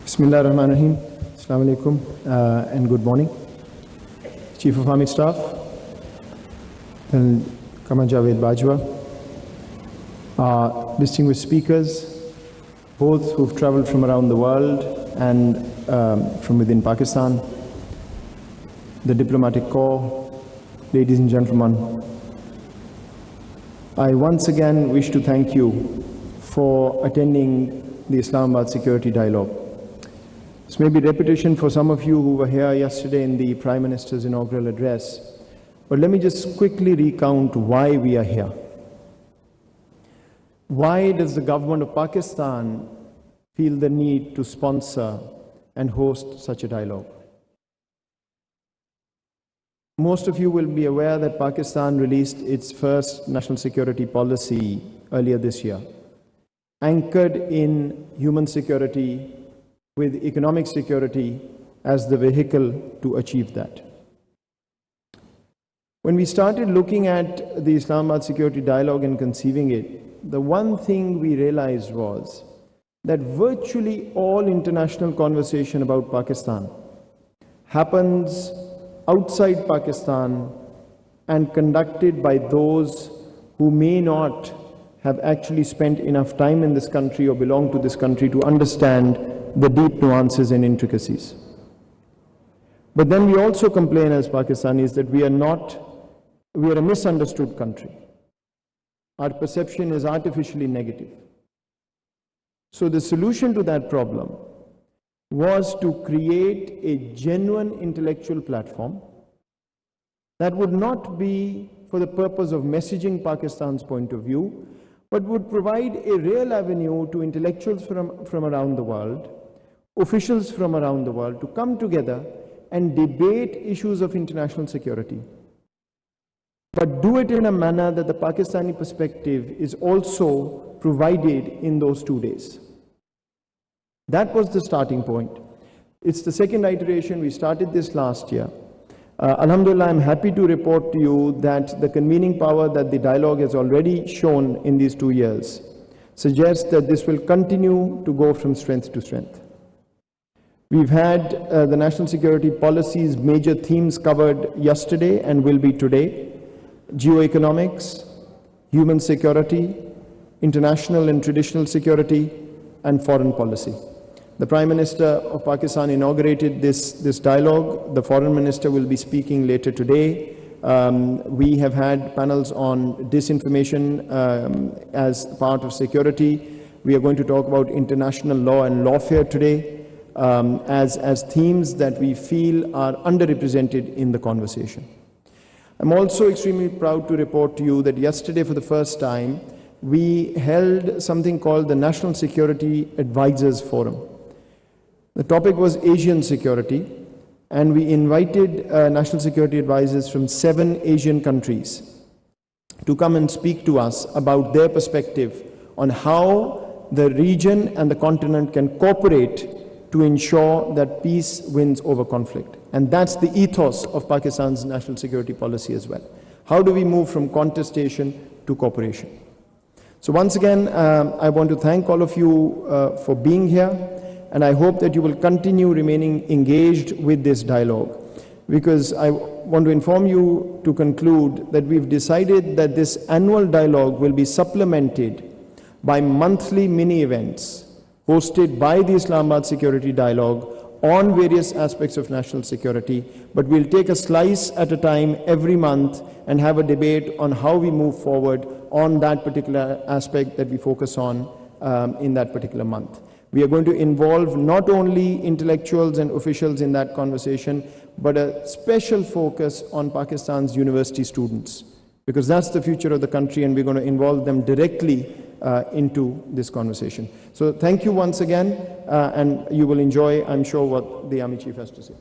Bismillah ar-Rahman ar-Rahim. Assalamu alaikum and good morning. Chief of Army Staff, and Commander Javed Bajwa, distinguished speakers, both who've traveled from around the world and from within Pakistan, the diplomatic corps, ladies and gentlemen, I once again wish to thank you for attending the Islamabad Security Dialogue. This may be repetition for some of you who were here yesterday in the Prime Minister's inaugural address, but let me just quickly recount why we are here. Why does the government of Pakistan feel the need to sponsor and host such a dialogue? Most of you will be aware that Pakistan released its first national security policy earlier this year, anchored in human security with economic security as the vehicle to achieve that. When we started looking at the Islamabad Security Dialogue and conceiving it, the one thing we realized was that virtually all international conversation about Pakistan happens outside Pakistan and conducted by those who may not have actually spent enough time in this country or belong to this country to understand the deep nuances and intricacies. But then we also complain as Pakistanis that we are a misunderstood country. Our perception is artificially negative. So the solution to that problem was to create a genuine intellectual platform that would not be for the purpose of messaging Pakistan's point of view, but would provide a real avenue to intellectuals from around the world, officials from around the world to come together and debate issues of international security, but do it in a manner that the Pakistani perspective is also provided in those 2 days. That was the starting point. It's the second iteration. We started this last year. Alhamdulillah, I'm happy to report to you that the convening power that the dialogue has already shown in these 2 years suggests that this will continue to go from strength to strength. We've had the national security policy's major themes covered yesterday and will be today: geoeconomics, human security, international and traditional security, and foreign policy. The Prime Minister of Pakistan inaugurated this dialogue. The Foreign Minister will be speaking later today. We have had panels on disinformation as part of security. We are going to talk about international law and lawfare today as themes that we feel are underrepresented in the conversation. I'm also extremely proud to report to you that yesterday, for the first time, we held something called the National Security Advisors Forum. The topic was Asian security, and we invited national security advisors from 7 Asian countries to come and speak to us about their perspective on how the region and the continent can cooperate to ensure that peace wins over conflict. And that's the ethos of Pakistan's national security policy as well. How do we move from contestation to cooperation? So once again, I want to thank all of you for being here, and I hope that you will continue remaining engaged with this dialogue, because I want to inform you to conclude that we've decided that this annual dialogue will be supplemented by monthly mini events hosted by the Islamabad Security Dialogue on various aspects of national security, but we'll take a slice at a time every month and have a debate on how we move forward on that particular aspect that we focus on in that particular month. We are going to involve not only intellectuals and officials in that conversation, but a special focus on Pakistan's university students, because that's the future of the country, and we're going to involve them directly into this conversation. So thank you once again, and you will enjoy, I'm sure, what the Army Chief has to say.